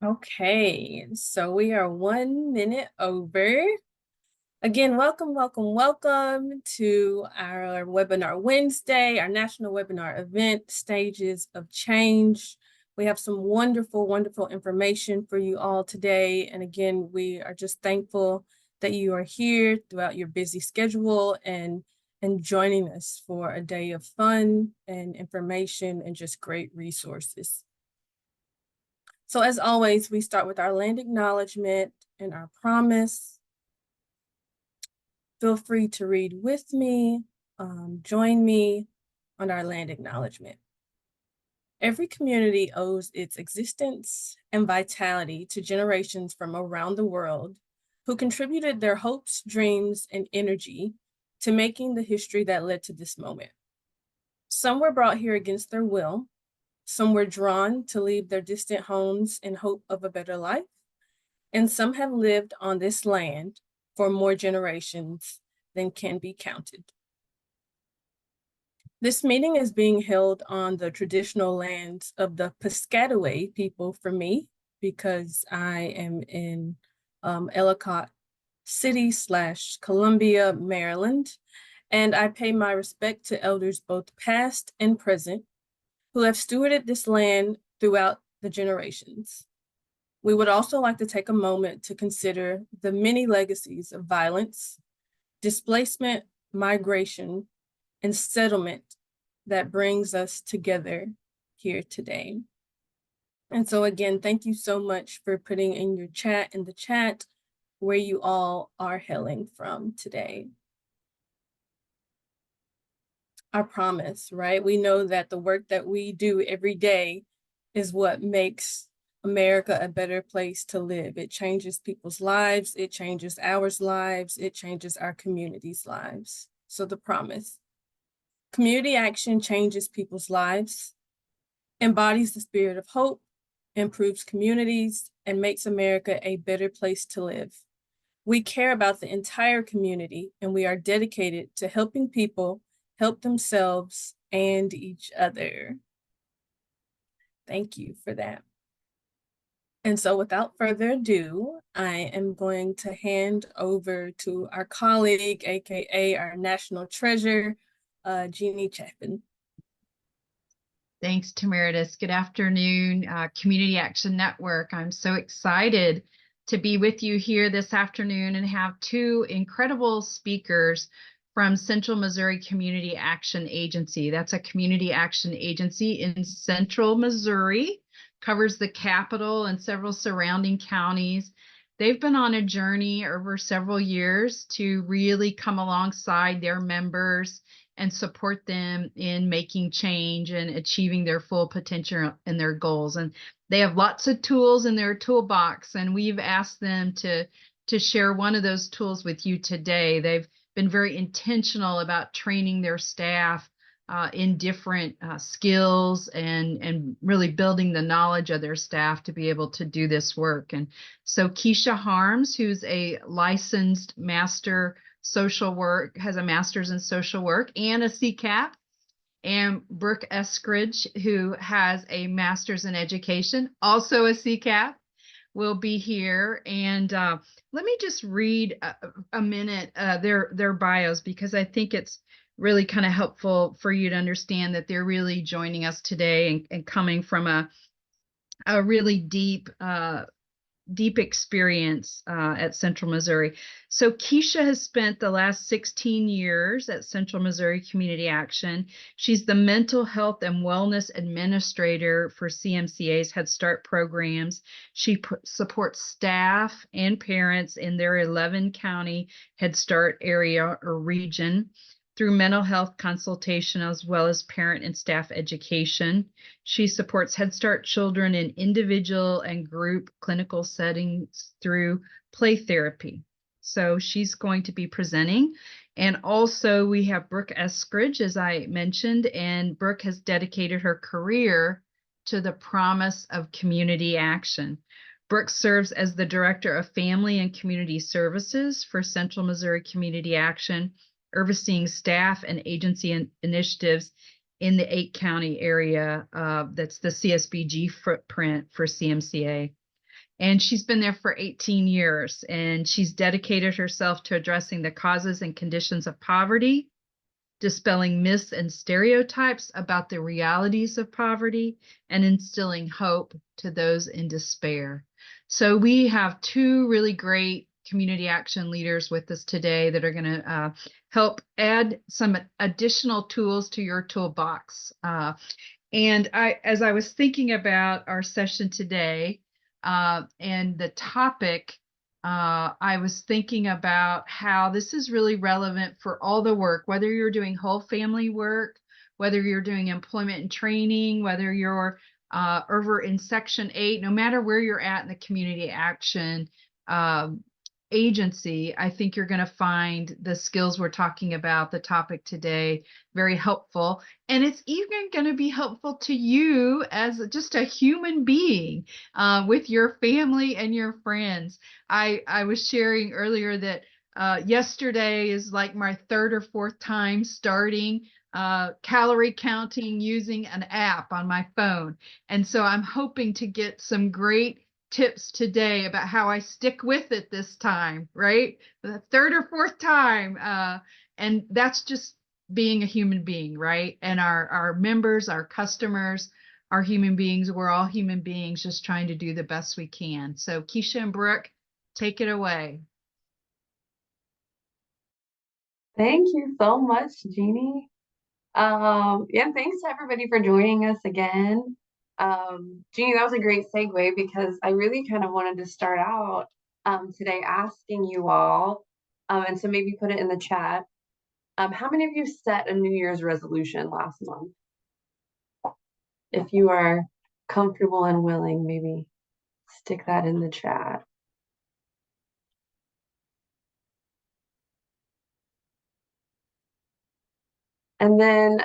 Okay, so we are 1 minute over. Again, welcome to our webinar Wednesday, our national webinar event, Stages of Change. We have some wonderful information for you all today. And again, we are just thankful that you are here throughout your busy schedule and joining us for a day of fun and information and just great resources. So as always, we start with our land acknowledgement and our promise. Feel free to read with me, join me on our land acknowledgement. Every community owes its existence and vitality to generations from around the world who contributed their hopes, dreams, and energy to making the history that led to this moment. Some were brought here against their will. Some were drawn to leave their distant homes in hope of a better life. And some have lived on this land for more generations than can be counted. This meeting is being held on the traditional lands of the Piscataway people for me, because I am in Ellicott City / Columbia, Maryland, and I pay my respect to elders both past and present who have stewarded this land throughout the generations. We would also like to take a moment to consider the many legacies of violence, displacement, migration, and settlement that brings us together here today. And so again, thank you so much for putting in the chat where you all are hailing from today. Our promise, right? We know that the work that we do every day is what makes America a better place to live. It changes people's lives, it changes our lives, it changes our communities' lives. So the promise. Community action changes people's lives, embodies the spirit of hope, improves communities, and makes America a better place to live. We care about the entire community, and we are dedicated to helping people help themselves and each other. Thank you for that. And so without further ado, I am going to hand over to our colleague, AKA our national treasure, Jeannie Chapin. Thanks, Tamaritis. Good afternoon, Community Action Network. I'm so excited to be with you here this afternoon and have two incredible speakers from Central Missouri Community Action Agency. That's a community action agency in Central Missouri, covers the capital and several surrounding counties. They've been on a journey over several years to really come alongside their members and support them in making change and achieving their full potential and their goals. And they have lots of tools in their toolbox, and we've asked them to share one of those tools with you today. They've been very intentional about training their staff in different skills and really building the knowledge of their staff to be able to do this work. And so Keisha Harms, who's a licensed master social work, has a master's in social work and a CCAP, and Brooke Eskridge, who has a master's in education, also a CCAP, will be here. And let me just read a minute their bios, because I think it's really kind of helpful for you to understand that they're really joining us today and coming from a really deep experience at Central Missouri. So Keisha has spent the last 16 years at Central Missouri Community Action. She's the mental health and wellness administrator for CMCA's Head Start programs. She supports staff and parents in their 11-county Head Start area or region through mental health consultation as well as parent and staff education. She supports Head Start children in individual and group clinical settings through play therapy. So she's going to be presenting. And also we have Brooke Eskridge, as I mentioned, and Brooke has dedicated her career to the promise of community action. Brooke serves as the Director of Family and Community Services for Central Missouri Community Action, overseeing staff and agency initiatives in the 8-county area. That's the CSBG footprint for CMCA. And she's been there for 18 years, and she's dedicated herself to addressing the causes and conditions of poverty, dispelling myths and stereotypes about the realities of poverty, and instilling hope to those in despair. So we have two really great community action leaders with us today that are going to help add some additional tools to your toolbox. And as I was thinking about our session today and the topic, I was thinking about how this is really relevant for all the work, whether you're doing whole family work, whether you're doing employment and training, whether you're over in Section 8, no matter where you're at in the community action agency, I think you're going to find the skills we're talking about, the topic today, very helpful. And it's even going to be helpful to you as just a human being with your family and your friends. I was sharing earlier that yesterday is like my third or fourth time starting calorie counting using an app on my phone. And so I'm hoping to get some great tips today about how I stick with it this time, right? The third or fourth time. And that's just being a human being, right? And our members, our customers, are human beings. We're all human beings just trying to do the best we can. So Keisha and Brooke, take it away. Thank you so much, Jeannie. Yeah, thanks to everybody for joining us again. Jeannie, that was a great segue because I really kind of wanted to start out today asking you all, and so maybe put it in the chat. How many of you set a New Year's resolution last month? If you are comfortable and willing, maybe stick that in the chat. And then,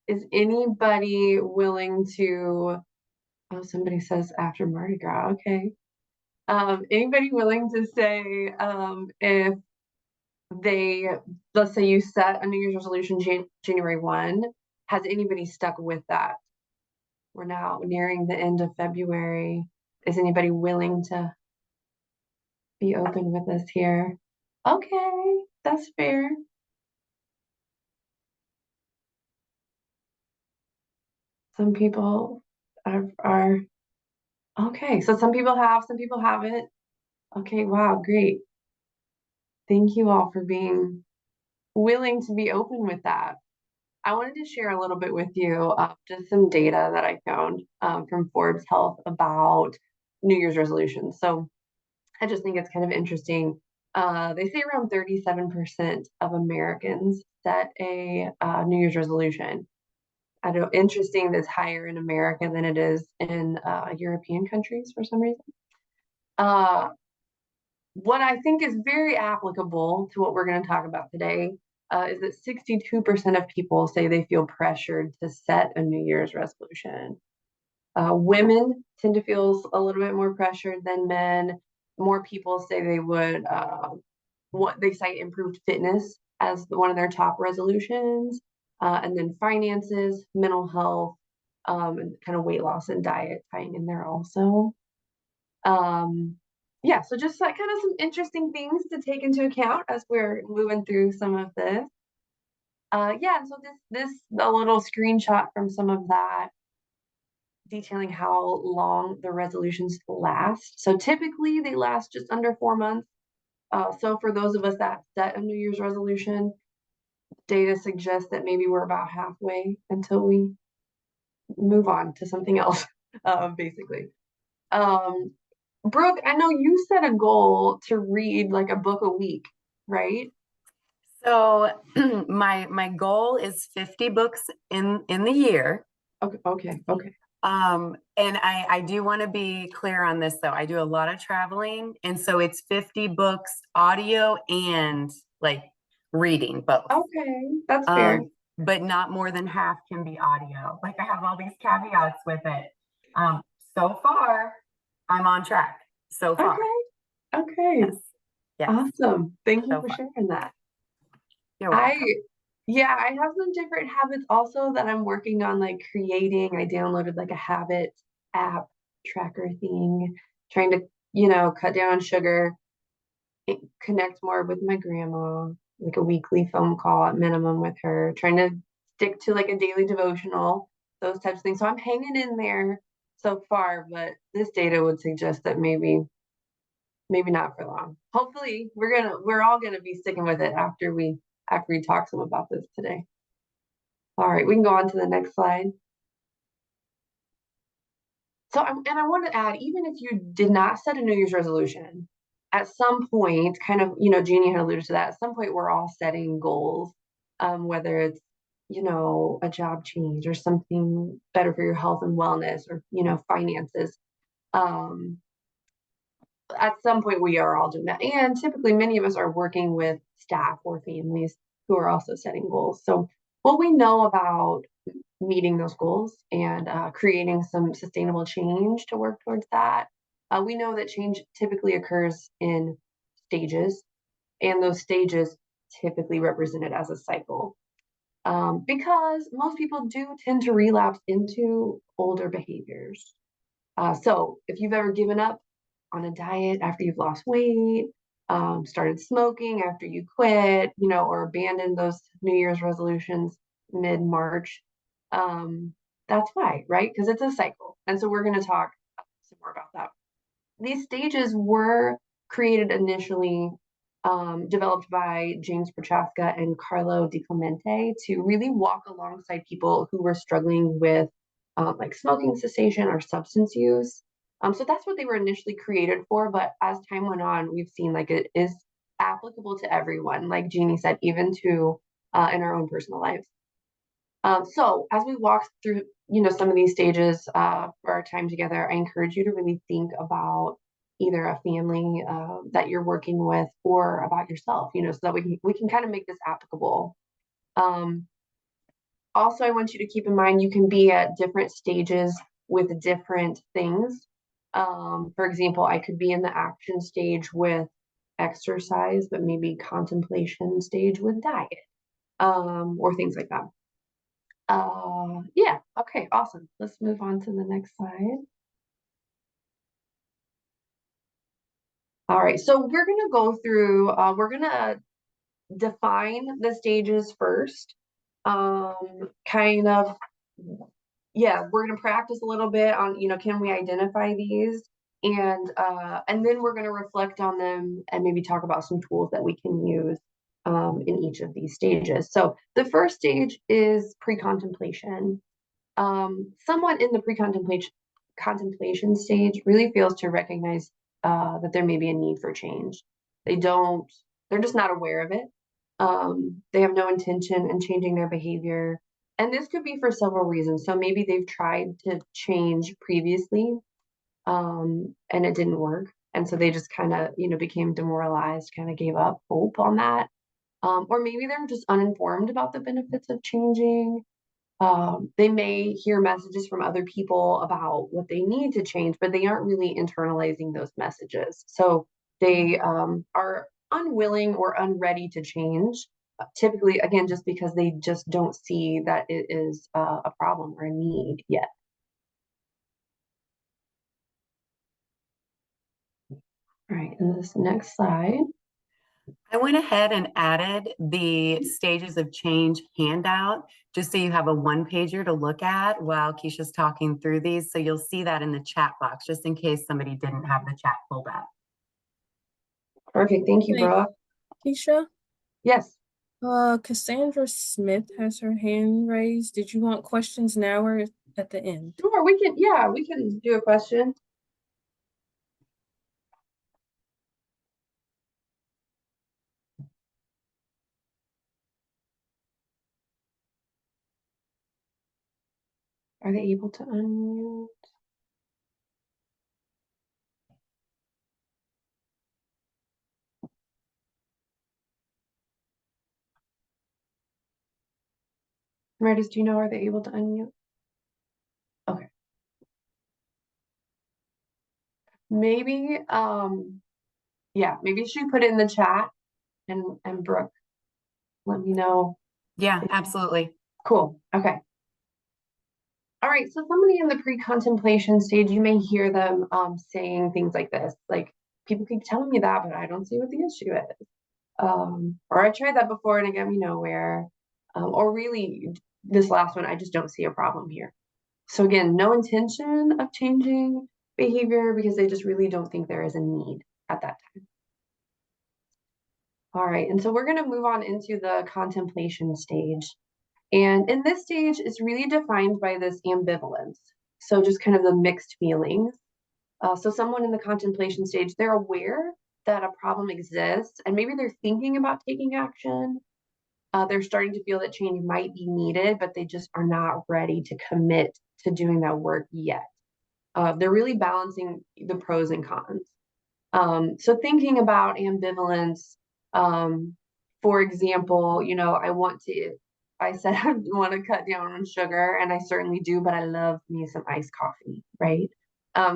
is anybody willing to, oh, somebody says after Mardi Gras, okay. Anybody willing to say if they, let's say you set a New Year's resolution January 1, has anybody stuck with that? We're now nearing the end of February. Is anybody willing to be open with us here? Okay, that's fair. Some people are okay, so some people have, some people haven't. Okay, wow, great. Thank you all for being willing to be open with that. I wanted to share a little bit with you just some data that I found from Forbes Health about New Year's resolutions. So I just think it's kind of interesting. They say around 37% of Americans set a New Year's resolution. I know, interesting that's higher in America than it is in European countries for some reason. What I think is very applicable to what we're going to talk about today is that 62% of people say they feel pressured to set a New Year's resolution. Women tend to feel a little bit more pressured than men. More people say they would, they cite improved fitness as one of their top resolutions, and then finances, mental health, and kind of weight loss and diet tying in there also. Yeah, so just like kind of some interesting things to take into account as we're moving through some of this. Yeah, so this a little screenshot from some of that detailing how long the resolutions last. So typically they last just under 4 months. So for those of us that set a New Year's resolution, data suggests that maybe we're about halfway until we move on to something else, basically. Brooke, I know you set a goal to read like a book a week, right? So my goal is 50 books in the year. Okay. And I do want to be clear on this though. I do a lot of traveling, and so it's 50 books, audio and like reading both. Okay, that's fair. But not more than half can be audio. Like I have all these caveats with it. So far, I'm on track. So far. Okay. Yes. Awesome. Thank you for sharing that. You're welcome. I have some different habits also that I'm working on, like creating. I downloaded like a habit app tracker thing, trying to, you know, cut down on sugar, connect more with my grandma, like a weekly phone call at minimum with her, trying to stick to like a daily devotional, those types of things. So I'm hanging in there so far, but this data would suggest that maybe not for long. Hopefully we're all gonna be sticking with it after we talk some about this today. All right, we can go on to the next slide. So I want to add, even if you did not set a New Year's resolution, at some point, kind of, you know, Jeannie had alluded to that, at some point we're all setting goals, whether it's, you know, a job change or something better for your health and wellness or, you know, finances. At some point we are all doing that. And typically many of us are working with staff or families who are also setting goals. So what we know about meeting those goals and creating some sustainable change to work towards that. We know that change typically occurs in stages, and those stages typically represented as a cycle. Because most people do tend to relapse into older behaviors. So if you've ever given up on a diet after you've lost weight, started smoking after you quit, you know, or abandoned those New Year's resolutions mid-March, that's why, right? Because it's a cycle. And so we're going to talk some more about that. These stages were created initially, developed by James Prochaska and Carlo Di Clemente to really walk alongside people who were struggling with like smoking cessation or substance use. So that's what they were initially created for. But as time went on, we've seen like it is applicable to everyone, like Jeannie said, even to in our own personal lives. So as we walk through, you know, some of these stages for our time together, I encourage you to really think about either a family that you're working with or about yourself, you know, so that we can kind of make this applicable. Also, I want you to keep in mind you can be at different stages with different things. For example, I could be in the action stage with exercise, but maybe contemplation stage with diet, or things like that. Yeah, okay, awesome. Let's move on to the next slide. All right, so we're gonna go through, we're gonna define the stages first. Kind of, yeah, we're gonna practice a little bit on, you know, can we identify these? And then we're gonna reflect on them and maybe talk about some tools that we can use in each of these stages. So the first stage is pre-contemplation. Someone in the contemplation stage really fails to recognize that there may be a need for change. They're just not aware of it. They have no intention in changing their behavior. And this could be for several reasons. So maybe they've tried to change previously, and it didn't work. And so they just kind of, you know, became demoralized, kind of gave up hope on that. Or maybe they're just uninformed about the benefits of changing. They may hear messages from other people about what they need to change, but they aren't really internalizing those messages. So they are unwilling or unready to change, typically, again, just because they just don't see that it is a problem or a need yet. All right, and this next slide. I went ahead and added the stages of change handout, just so you have a one-pager to look at while Keisha's talking through these. So you'll see that in the chat box, just in case somebody didn't have the chat pulled up. Perfect, thank you, Hey, Brooke. Keisha, Yes. Cassandra Smith has her hand raised. Did you want questions now or at the end? Sure, we can do a question. Are they able to unmute? Meredith, do you know, are they able to unmute? Okay. Maybe, yeah, maybe she put it in the chat and Brooke, let me know. Yeah, absolutely. Cool, okay. All right, so somebody in the pre-contemplation stage, you may hear them saying things like this, like, people keep telling me that, but I don't see what the issue is. Or I tried that before and it got me nowhere. Or really, this last one, I just don't see a problem here. So again, no intention of changing behavior because they just really don't think there is a need at that time. All right, and so we're going to move on into the contemplation stage. And in this stage, it's really defined by this ambivalence. So just kind of the mixed feelings. So someone in the contemplation stage, they're aware that a problem exists and maybe they're thinking about taking action. They're starting to feel that change might be needed, but they just are not ready to commit to doing that work yet. They're really balancing the pros and cons. So thinking about ambivalence, for example, I said I want to cut down on sugar, and I certainly do, but I love me some iced coffee, right?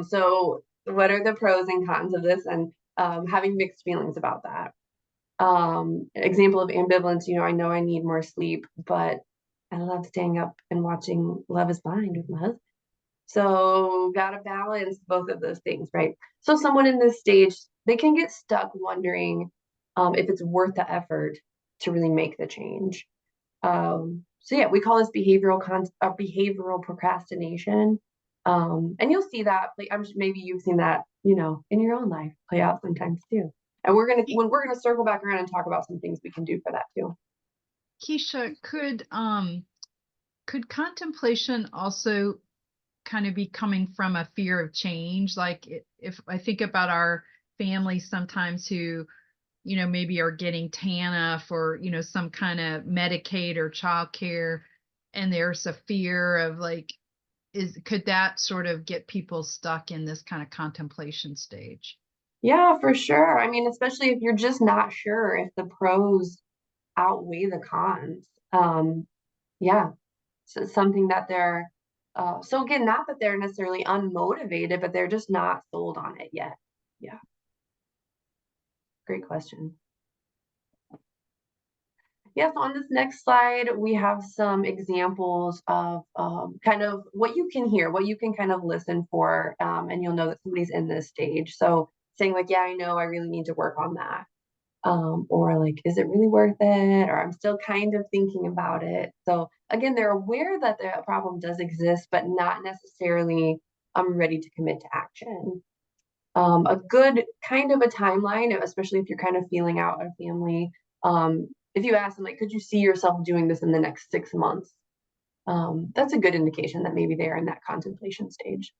So what are the pros and cons of this, and having mixed feelings about that? Example of ambivalence, I know I need more sleep, but I love staying up and watching Love is Blind with my husband. So gotta balance both of those things, right? So someone in this stage, they can get stuck wondering if it's worth the effort to really make the change. So yeah, we call this behavioral procrastination. And you'll see that maybe you've seen that, in your own life play out sometimes too. And we're gonna circle back around and talk about some things we can do for that too. Keisha, could contemplation also kind of be coming from a fear of change? Like if I think about our families sometimes who, maybe are getting TANF or, some kind of Medicaid or childcare, and there's a fear of like, could that sort of get people stuck in this kind of contemplation stage? Yeah, for sure. I mean, especially if you're just not sure if the pros outweigh the cons. Yeah, so it's something that so again, not that they're necessarily unmotivated, but they're just not sold on it yet. Yeah, great question. Yes, on this next slide, we have some examples of kind of what you can hear, what you can kind of listen for, and you'll know that somebody's in this stage. So saying like, yeah, I know I really need to work on that. Or like, is it really worth it? Or I'm still kind of thinking about it. So again, they're aware that the problem does exist, but not necessarily I'm ready to commit to action. A good kind of a timeline, especially if you're kind of feeling out a family. If you ask them, like, could you see yourself doing this in the next 6 months? That's a good indication that maybe they're in that contemplation stage.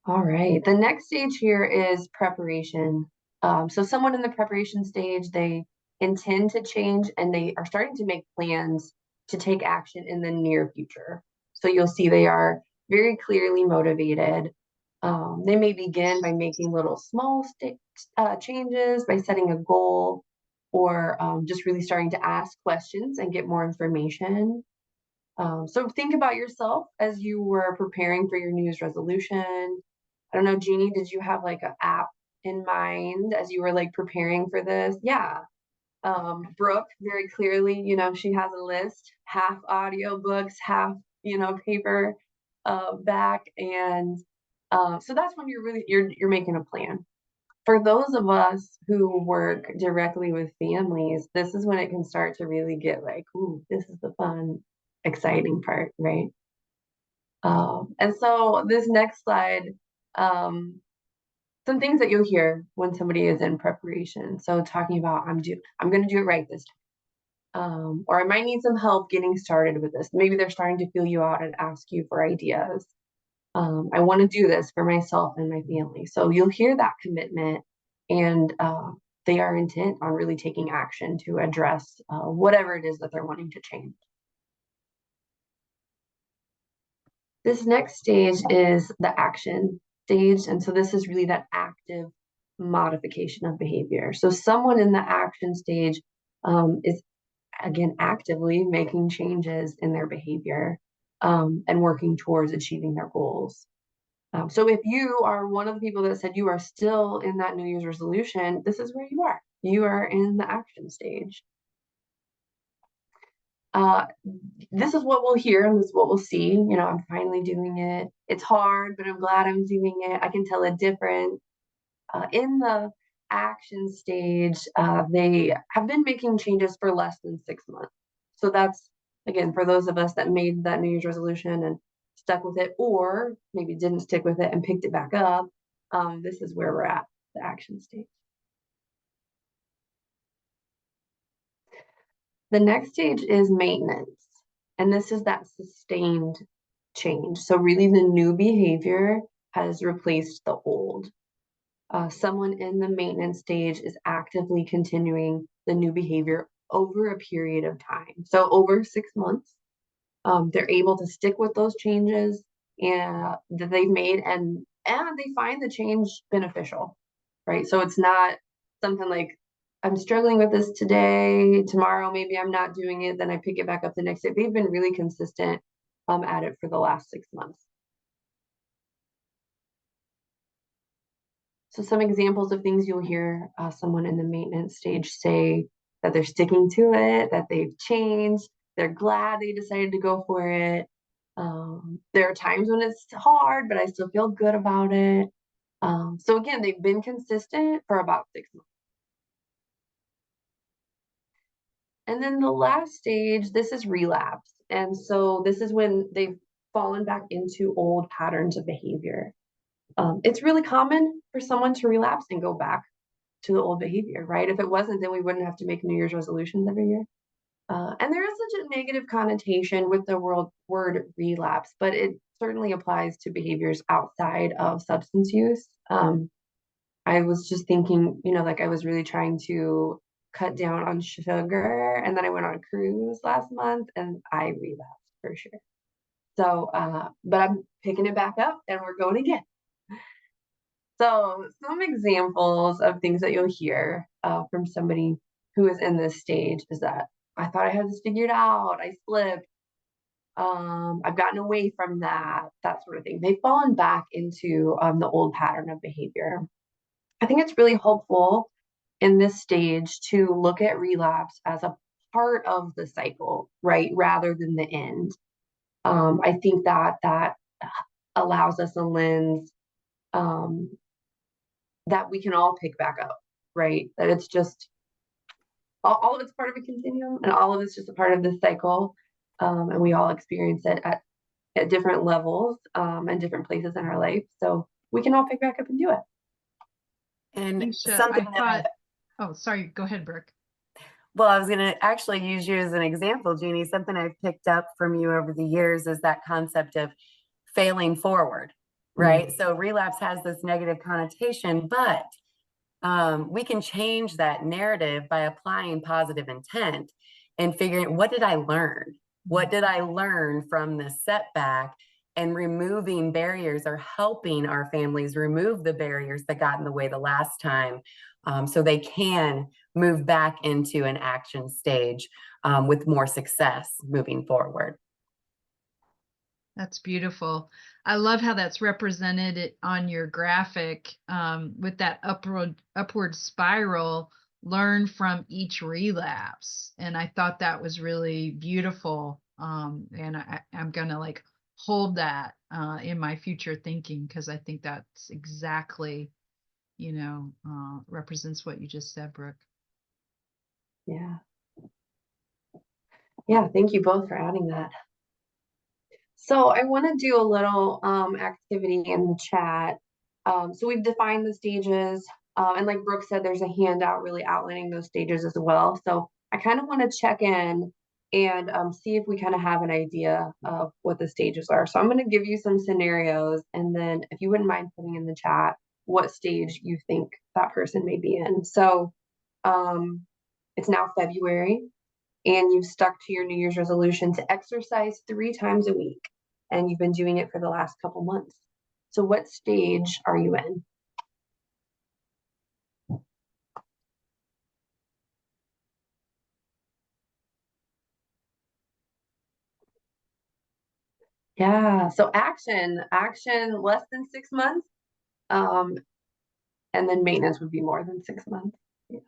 All right, the next stage here is preparation. So someone in the preparation stage, they intend to change and they are starting to make plans to take action in the near future. So you'll see they are very clearly motivated. They may begin by making little small changes, by setting a goal, or just really starting to ask questions and get more information. So think about yourself as you were preparing for your New Year's resolution. I don't know, Jeannie, did you have like an app in mind as you were like preparing for this? Yeah. Brooke, very clearly, she has a list, half audiobooks, half, paper back. And so that's when you're making a plan. For those of us who work directly with families, this is when it can start to really get like, ooh, this is the fun, exciting part, right? And so this next slide, some things that you'll hear when somebody is in preparation. So talking about, I'm going to do it right this time. Or I might need some help getting started with this. Maybe they're starting to feel you out and ask you for ideas. I want to do this for myself and my family. So you'll hear that commitment, and they are intent on really taking action to address whatever it is that they're wanting to change. This next stage is the action stage. And so this is really that active modification of behavior. So someone in the action stage is, again, actively making changes in their behavior and working towards achieving their goals. So if you are one of the people that said you are still in that New Year's resolution, this is where you are. You are in the action stage. this is what we'll hear and this is what we'll see. You know, I'm finally doing it. It's hard, but I'm glad I'm doing it. I can tell a difference. In the action stage, they have been making changes for less than 6 months. So that's, again, for those of us that made that New Year's resolution and stuck with it, or maybe didn't stick with it and picked it back up, this is where we're at, the action stage. The next stage is maintenance, and this is that sustained change. So really the new behavior has replaced the old. Someone in the maintenance stage is actively continuing the new behavior over a period of time. So over 6 months, they're able to stick with those changes and that they've made, and they find the change beneficial, right? So it's not something like, I'm struggling with this today, tomorrow maybe I'm not doing it, then I pick it back up the next day. They've been really consistent at it for the last 6 months. So some examples of things you'll hear someone in the maintenance stage say: that they're sticking to it, that they've changed, they're glad they decided to go for it. There are times when it's hard, but I still feel good about it. So again, they've been consistent for about 6 months. And then the last stage, this is relapse. And so this is when they've fallen back into old patterns of behavior. It's really common for someone to relapse and go back to the old behavior, right? If it wasn't, then we wouldn't have to make New Year's resolutions every year. And there is such a negative connotation with the word relapse, but it certainly applies to behaviors outside of substance use. I was just thinking, you know, like I was really trying to cut down on sugar, and then I went on a cruise last month and I relapsed for sure. So, but I'm picking it back up and we're going again. So some examples of things that you'll hear from somebody who is in this stage is that, I thought I had this figured out, I slipped, I've gotten away from that sort of thing. They've fallen back into the old pattern of behavior. I think it's really helpful in this stage to look at relapse as a part of the cycle, right, rather than the end. I think that allows us a lens that we can all pick back up, right? That it's just all of it's part of a continuum, and all of it's just a part of this cycle, and we all experience it at different levels and different places in our life. So we can all pick back up and do it. And Keisha, something I that thought, oh, sorry, go ahead, Brooke. well, I was going to actually use you as an example, Jeannie. Something I've picked up from you over the years is that concept of failing forward, right? So relapse has this negative connotation, but we can change that narrative by applying positive intent and figuring, what did I learn? What did I learn from this setback? And removing barriers, or helping our families remove the barriers that got in the way the last time, so they can move back into an action stage with more success moving forward. That's beautiful. I love how that's represented on your graphic with that upward spiral, learn from each relapse. And I thought that was really beautiful. And I'm going to like hold that in my future thinking, because I think that's exactly, you know, represents what you just said, Brooke. Yeah. Yeah, thank you both for adding that. So I want to do a little activity in the chat. So we've defined the stages, and like Brooke said, there's a handout really outlining those stages as well. So I kind of want to check in and see if we kind of have an idea of what the stages are. So I'm going to give you some scenarios, and then if you wouldn't mind putting in the chat what stage you think that person may be in. So it's now February, and you've stuck to your New Year's resolution to exercise 3 times a week, and you've been doing it for the last couple months. So what stage are you in? Yeah, so action less than 6 months, and then maintenance would be more than 6 months. Yeah.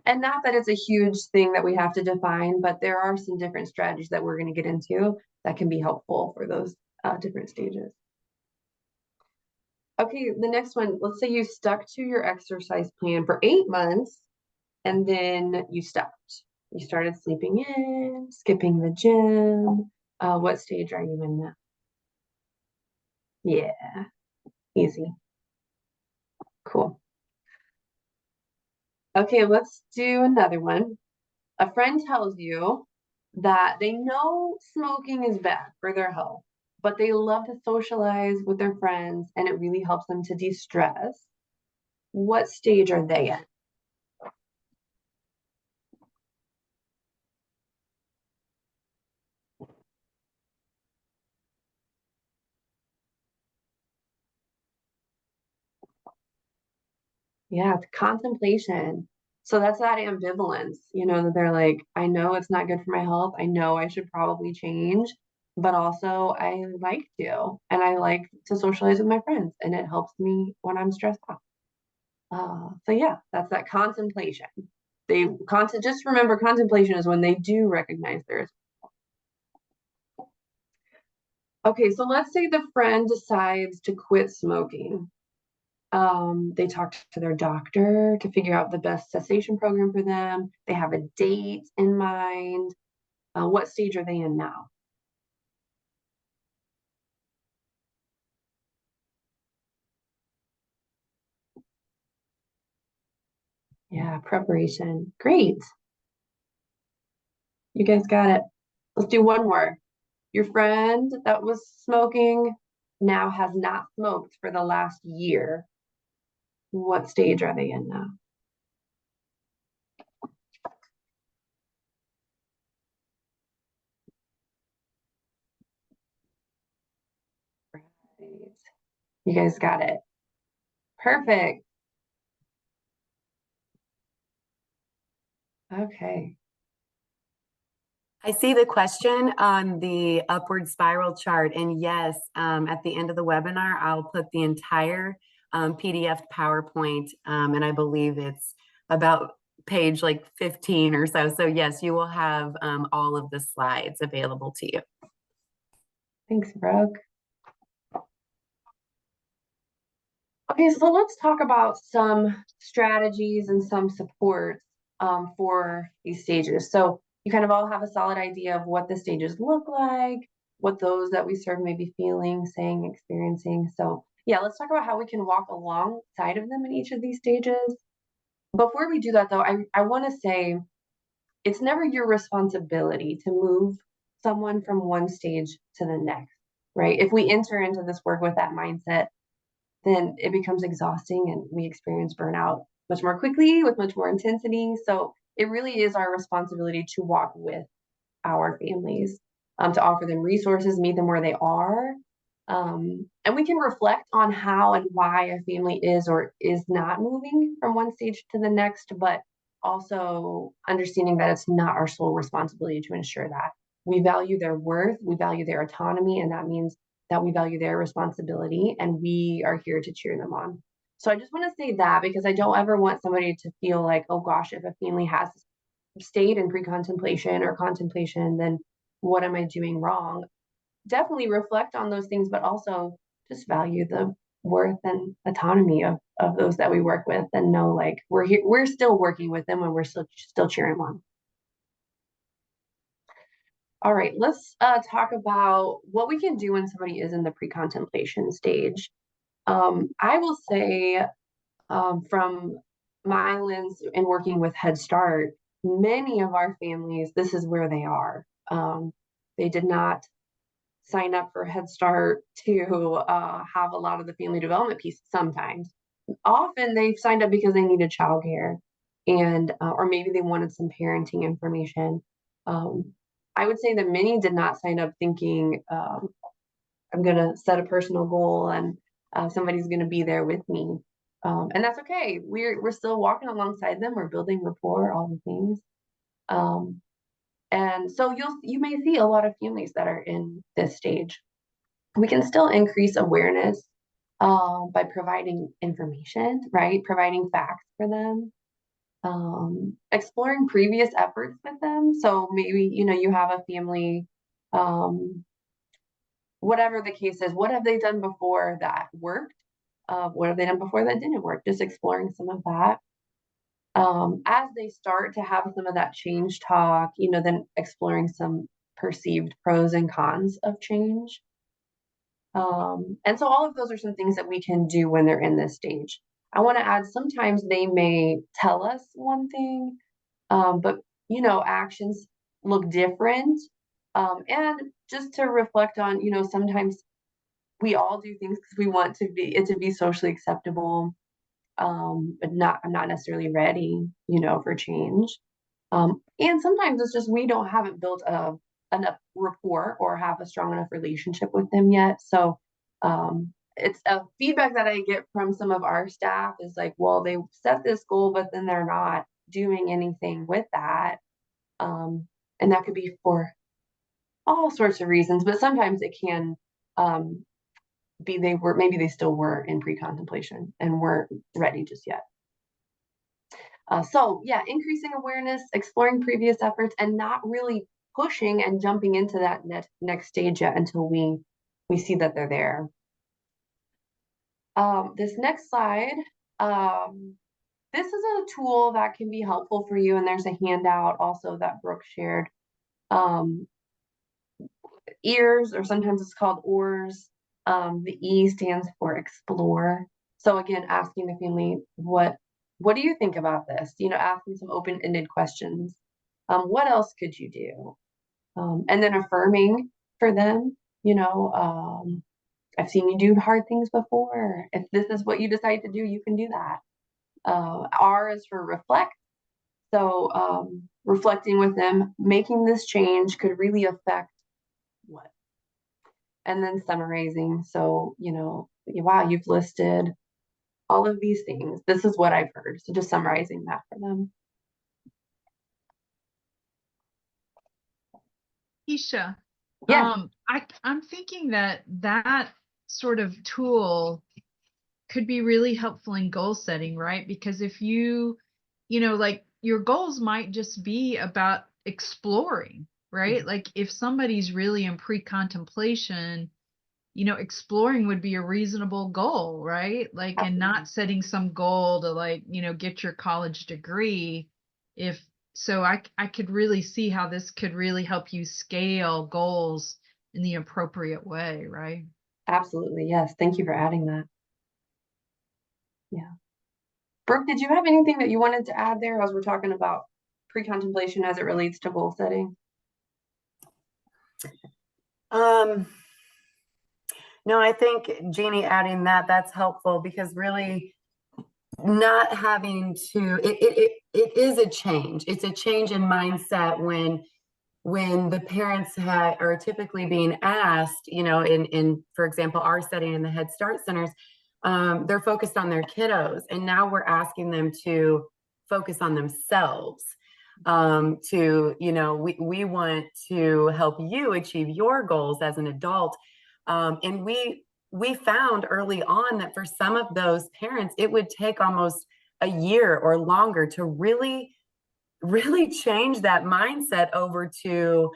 And not that it's a huge thing that we have to define, but there are some different strategies that we're going to get into that can be helpful for those different stages. Okay, the next one, let's say you stuck to your exercise plan for 8 months and then you stopped. You started sleeping in, skipping the gym. What stage are you in now? Yeah, easy. Cool. Okay, let's do another one. A friend tells you that they know smoking is bad for their health, but they love to socialize with their friends and it really helps them to de-stress. What stage are they in? Yeah, it's contemplation. So that's that ambivalence, that they're like, I know it's not good for my health. I know I should probably change, but also I like to, and I like to socialize with my friends, and it helps me when I'm stressed out. So yeah, that's that contemplation. Just remember, contemplation is when they do recognize theirs. Okay, so let's say the friend decides to quit smoking. They talk to their doctor to figure out the best cessation program for them. They have a date in mind. What stage are they in now? Yeah, preparation. Great. You guys got it. Let's do one more. Your friend that was smoking now has not smoked for the last year. What stage are they in now? Right. You guys got it. Perfect. Okay. I see the question on the upward spiral chart. And yes, at the end of the webinar, I'll put the entire PDF PowerPoint, and I believe it's about page like 15 or so. So yes, you will have all of the slides available to you. Thanks, Brooke. Okay, so let's talk about some strategies and some supports for these stages. So you kind of all have a solid idea of what the stages look like, what those that we serve may be feeling, saying, experiencing. So yeah, let's talk about how we can walk alongside of them in each of these stages. Before we do that though, I want to say it's never your responsibility to move someone from one stage to the next, right? If we enter into this work with that mindset, then it becomes exhausting and we experience burnout much more quickly with much more intensity. So it really is our responsibility to walk with our families, to offer them resources, meet them where they are. And we can reflect on how and why a family is or is not moving from one stage to the next, but also understanding that it's not our sole responsibility to ensure that. We value their worth, we value their autonomy, and that means that we value their responsibility and we are here to cheer them on. So I just want to say that because I don't ever want somebody to feel like, oh gosh, if a family has stayed in pre-contemplation or contemplation, then what am I doing wrong? Definitely reflect on those things, but also just value the worth and autonomy of those that we work with and know like we're here, we're still working with them and we're still cheering them on. All right, let's talk about what we can do when somebody is in the pre-contemplation stage. I will say from my lens in working with Head Start, many of our families, this is where they are. They did not sign up for Head Start to have a lot of the family development piece sometimes. Often they've signed up because they needed childcare and or maybe they wanted some parenting information. I would say that many did not sign up thinking I'm going to set a personal goal and somebody's going to be there with me. And that's okay. We're still walking alongside them. We're building rapport, all the things. And so you may see a lot of families that are in this stage. We can still increase awareness by providing information, right? Providing facts for them. exploring previous efforts with them. So maybe, you have a family, whatever the case is, what have they done before that worked? What have they done before that didn't work? Just exploring some of that. As they start to have some of that change talk, then exploring some perceived pros and cons of change. And so all of those are some things that we can do when they're in this stage. I want to add, sometimes they may tell us one thing, but actions look different. And just to reflect on, sometimes we all do things because we want it to be socially acceptable, but I'm not necessarily ready, for change. And sometimes it's just we haven't built enough rapport or have a strong enough relationship with them yet. So it's a feedback that I get from some of our staff is like, well, they set this goal, but then they're not doing anything with that. And that could be for all sorts of reasons, but sometimes it can be maybe they still were in pre-contemplation and weren't ready just yet. So yeah, increasing awareness, exploring previous efforts, and not really pushing and jumping into that next stage yet until we see that they're there. This next slide, this is a tool that can be helpful for you, and there's a handout also that Brooke shared. EARS, or sometimes it's called OARS. The E stands for explore. So again, asking the family, what do you think about this? Asking some open-ended questions. What else could you do? And then affirming for them, I've seen you do hard things before. If this is what you decide to do, you can do that. R is for reflect. So reflecting with them, making this change could really affect what? And then summarizing. So, wow, you've listed all of these things. This is what I've heard. So just summarizing that for them. Keisha, Yeah. I'm thinking that sort of tool could be really helpful in goal setting, right? Because if like your goals might just be about exploring, right? Like if somebody's really in pre-contemplation, exploring would be a reasonable goal, right? Like, and not setting some goal to get your college degree. So I could really see how this could really help you scale goals in the appropriate way, right? Absolutely. Yes. Thank you for adding that. Yeah. Brooke, did you have anything that you wanted to add there as we're talking about pre-contemplation as it relates to goal setting? No, I think Jeannie adding that's helpful, because really not having to, it is a change. It's a change in mindset when the parents are typically being asked, in for example, our setting in the Head Start centers, they're focused on their kiddos, and now we're asking them to focus on themselves. We want to help you achieve your goals as an adult. And we found early on that for some of those parents, it would take almost a year or longer to really change that mindset over to,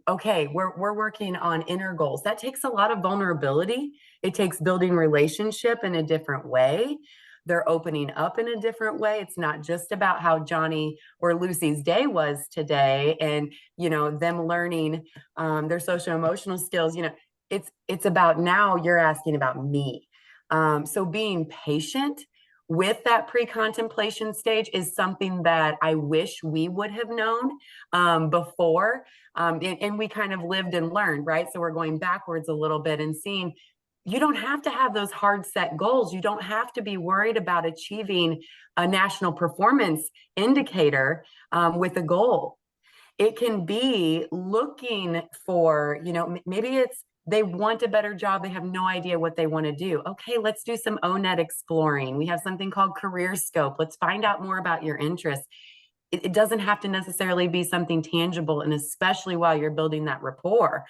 okay, we're working on inner goals. That takes a lot of vulnerability. It takes building relationship in a different way. They're opening up in a different way. It's not just about how Johnny or Lucy's day was today and, them learning their social emotional skills. It's about, now you're asking about me. So being patient with that pre-contemplation stage is something that I wish we would have known before. And we kind of lived and learned, right? So we're going backwards a little bit and seeing, you don't have to have those hard set goals. You don't have to be worried about achieving a national performance indicator with a goal. It can be looking for, maybe it's, they want a better job. They have no idea what they want to do. Okay, let's do some O-Net exploring. We have something called Career Scope. Let's find out more about your interests. It doesn't have to necessarily be something tangible, and especially while you're building that rapport.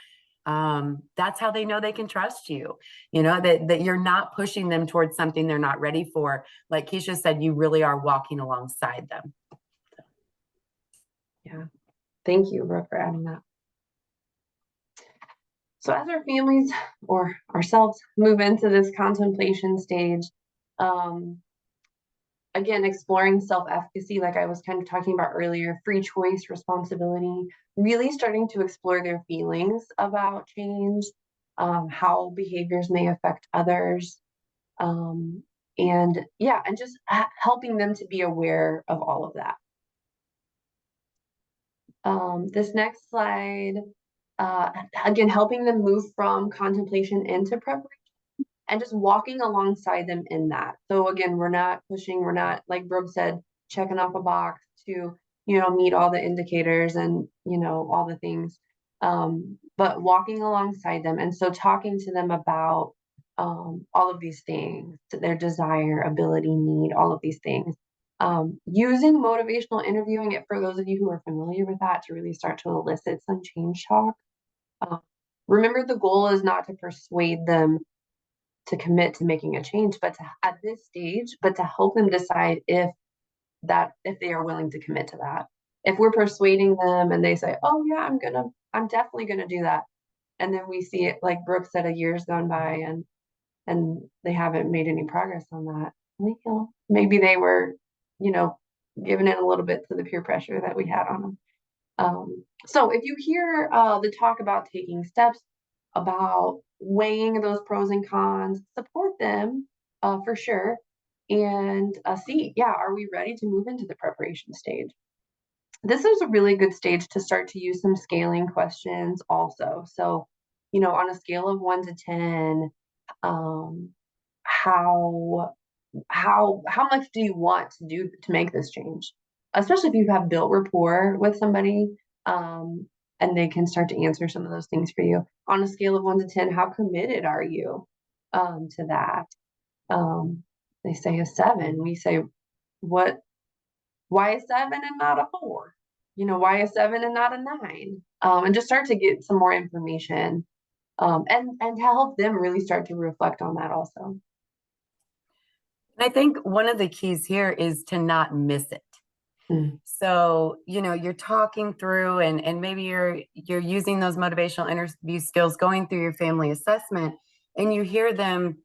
that's how they know they can trust you, you know, that you're not pushing them towards something they're not ready for. Like Keisha said, you really are walking alongside them. Yeah. Thank you, Brooke, for adding that. So as our families or ourselves move into this contemplation stage, again, exploring self-efficacy, like I was kind of talking about earlier, free choice, responsibility, really starting to explore their feelings about change, how behaviors may affect others, and yeah, and just helping them to be aware of all of that. This next slide, again, helping them move from contemplation into preparation and just walking alongside them in that. So again, we're not pushing, we're not, like Brooke said, checking off a box to, meet all the indicators and, all the things, but walking alongside them. And so talking to them about all of these things, their desire, ability, need, all of these things. Using motivational interviewing, it for those of you who are familiar with that, to really start to elicit some change talk. Remember, the goal is not to persuade them to commit to making a change, but at this stage, but to help them decide if they are willing to commit to that. If we're persuading them and they say, "Oh yeah, I'm definitely gonna do that," and then we see it, like Brooke said, a year's gone by and they haven't made any progress on that, maybe they were, giving in a little bit to the peer pressure that we had on them. So if you hear the talk about taking steps, about weighing those pros and cons, support them for sure, and see, are we ready to move into the preparation stage? This is a really good stage to start to use some scaling questions also. So, on a scale of 1 to 10, how much do you want to do to make this change? Especially if you have built rapport with somebody, and they can start to answer some of those things for you. On a scale of 1 to 10, how committed are you to that? They say a 7. We say, why a 7 and not a 4? Why a 7 and not a 9? And just start to get some more information, and to help them really start to reflect on that also. I think one of the keys here is to not miss it. So, you're talking through and maybe you're using those motivational interview skills, going through your family assessment, and you hear them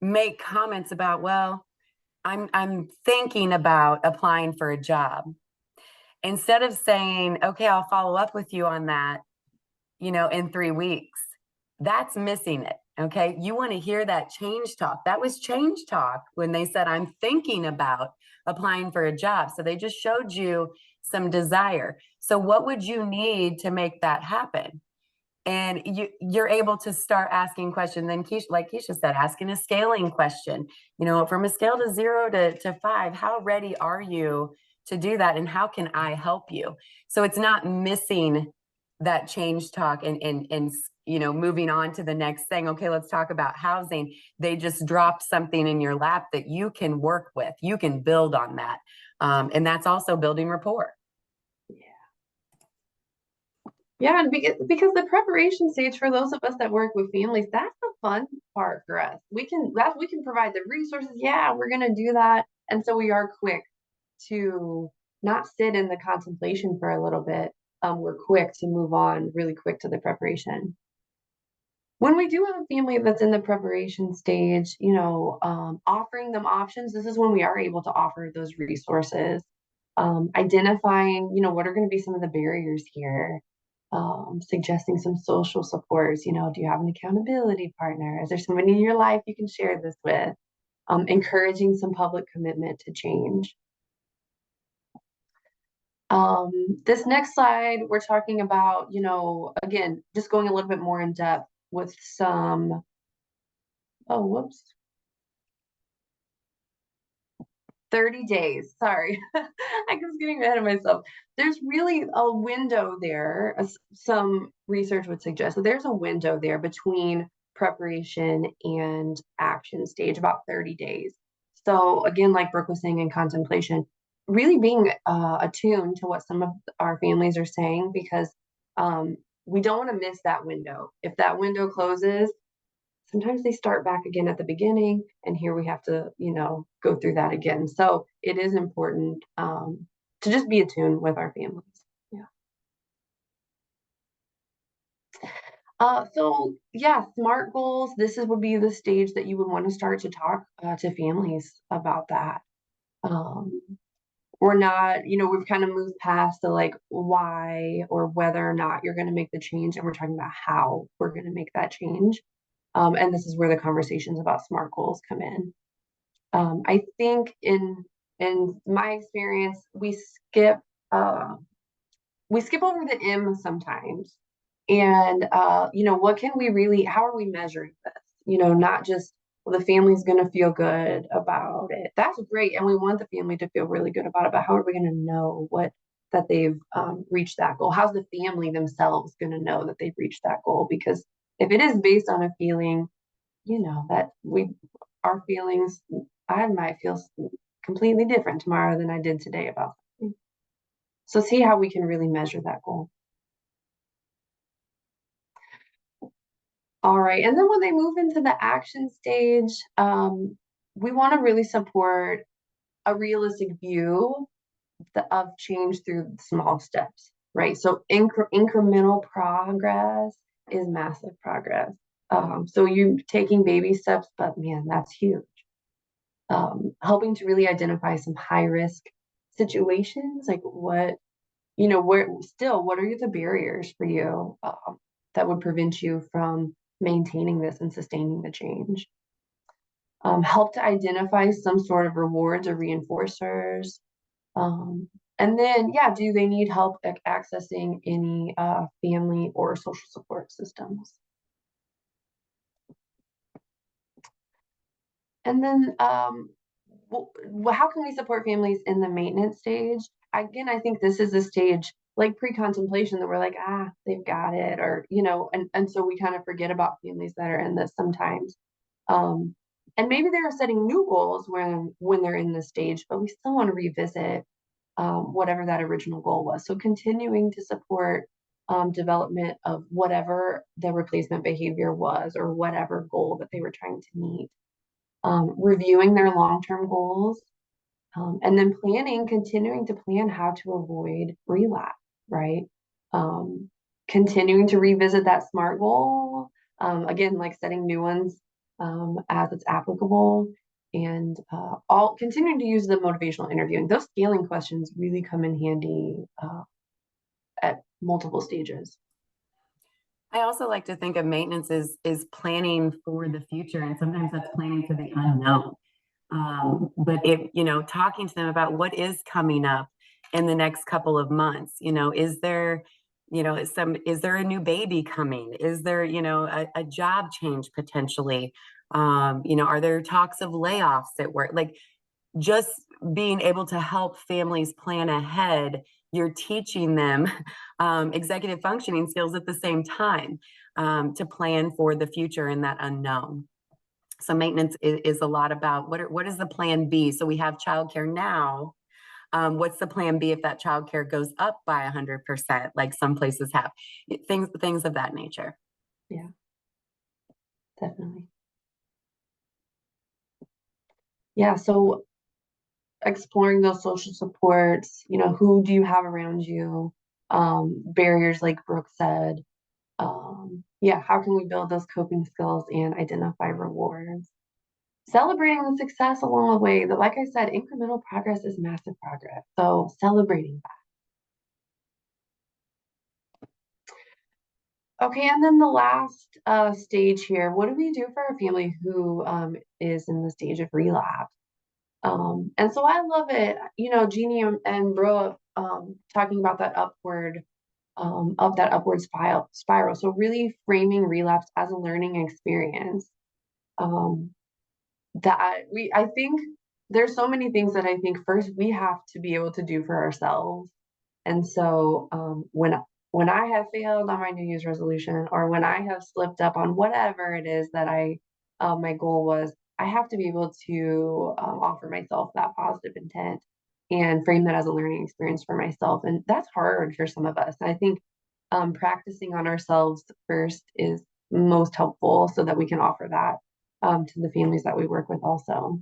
make comments about, well, I'm thinking about applying for a job. Instead of saying, okay, I'll follow up with you on that, in 3 weeks, that's missing it. Okay. You want to hear that change talk. That was change talk when they said, I'm thinking about applying for a job. So they just showed you some desire. So what would you need to make that happen? And you're able to start asking questions. Then Keisha, like Keisha said, asking a scaling question, from a scale to 0 to 5, how ready are you to do that? And how can I help you? So it's not missing that change talk and moving on to the next thing. Okay, let's talk about housing. They just dropped something in your lap that you can work with. You can build on that. And that's also building rapport. Yeah, and because the preparation stage for those of us that work with families, that's the fun part for us. We can provide the resources. Yeah, we're gonna do that. And so we are quick to not sit in the contemplation for a little bit. We're quick to move on really quick to the preparation. When we do have a family that's in the preparation stage, offering them options, this is when we are able to offer those resources. Identifying, what are going to be some of the barriers here? Suggesting some social supports. Do you have an accountability partner? Is there somebody in your life you can share this with? Encouraging some public commitment to change. This next slide, we're talking about, again, just going a little bit more in depth with some, 30 days. Sorry, I was getting ahead of myself. There's really a window there. Some research would suggest that there's a window there between preparation and action stage, about 30 days. So again, like Brooke was saying in contemplation, really being attuned to what some of our families are saying, because we don't want to miss that window. If that window closes, sometimes they start back again at the beginning, and here we have to, go through that again. So it is important to just be attuned with our families. Yeah. So yeah, SMART goals. Would be the stage that you would want to start to talk to families about that. Um, we're not, we've kind of moved past the like why or whether or not you're going to make the change, and we're talking about how we're going to make that change. And this is where the conversations about SMART goals come in. I think in my experience, we skip over the M sometimes. And what can we really? How are we measuring this? Not just, well, the family's going to feel good about it. That's great, and we want the family to feel really good about it. But how are we going to know that they've reached that goal? How's the family themselves going to know that they've reached that goal? Because if it is based on a feeling, that our feelings, I might feel completely different tomorrow than I did today about something. So see how we can really measure that goal. All right, and then when they move into the action stage, we want to really support a realistic view of change through small steps, right? So incremental progress is massive progress. So you taking baby steps, but man, that's huge. Helping to really identify some high risk situations, like what are the barriers for you that would prevent you from maintaining this and sustaining the change? Help to identify some sort of rewards or reinforcers. And then, do they need help accessing any family or social support systems? And then, how can we support families in the maintenance stage? Again, I think this is a stage like pre-contemplation that we're like, they've got it, or, and so we kind of forget about families that are in this sometimes. And maybe they're setting new goals when they're in this stage, but we still want to revisit whatever that original goal was. So continuing to support development of whatever the replacement behavior was, or whatever goal that they were trying to meet. Reviewing their long-term goals, and then continuing to plan how to avoid relapse, right? Continuing to revisit that SMART goal, again, like setting new ones as it's applicable, and all continuing to use the motivational interviewing. Those scaling questions really come in handy at multiple stages. I also like to think of maintenance is planning for the future, and sometimes that's planning for the unknown. But talking to them about what is coming up in the next couple of months, is there, is there a new baby coming? Is there, a job change potentially? Are there talks of layoffs at work? Like, just being able to help families plan ahead, you're teaching them executive functioning skills at the same time to plan for the future and that unknown. So maintenance is a lot about what is the plan B? So we have childcare now. What's the plan B if that childcare goes up by 100%, like some places have? Things of that nature. Yeah, definitely. Yeah, so exploring those social supports, who do you have around you? Barriers, like Brooke said. How can we build those coping skills and identify rewards? Celebrating the success along the way. That, like I said, incremental progress is massive progress. So celebrating that. Okay, and then the last stage here, what do we do for a family who is in the stage of relapse? And so I love it, Jeannie and Bro talking about that upward spiral. So really framing relapse as a learning experience. I think there's so many things that I think first we have to be able to do for ourselves. And so when I have failed on my New Year's resolution, or when I have slipped up on whatever it is that my goal was, I have to be able to offer myself that positive intent and frame that as a learning experience for myself. And that's hard for some of us. And I think practicing on ourselves first is most helpful so that we can offer that to the families that we work with also.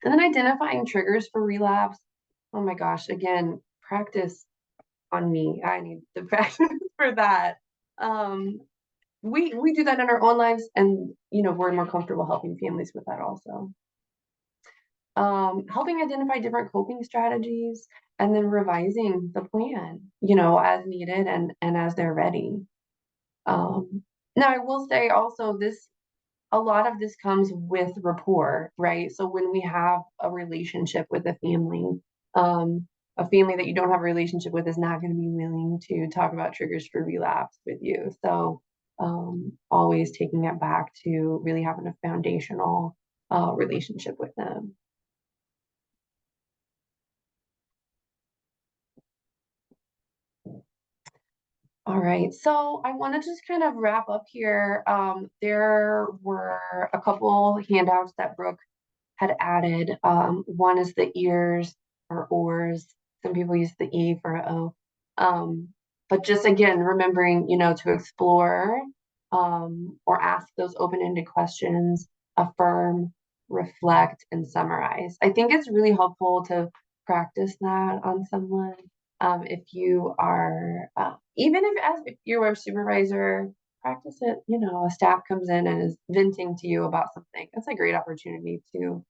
And then identifying triggers for relapse. Oh my gosh, again, practice on me. I need to practice for that. We do that in our own lives, and we're more comfortable helping families with that also. Helping identify different coping strategies and then revising the plan, as needed and as they're ready. Now I will say also a lot of this comes with rapport, right? So when we have a relationship with a family that you don't have a relationship with is not going to be willing to talk about triggers for relapse with you. So always taking it back to really having a foundational relationship with them. All right, so I want to just kind of wrap up here. There were a couple handouts that Brooke had added. One is the ears or oars. Some people use the E for O. But just again, remembering, to explore or ask those open-ended questions, affirm, reflect, and summarize. I think it's really helpful to practice that on someone. If you are, even if you're a supervisor, practice it. A staff comes in and is venting to you about something. That's a great opportunity to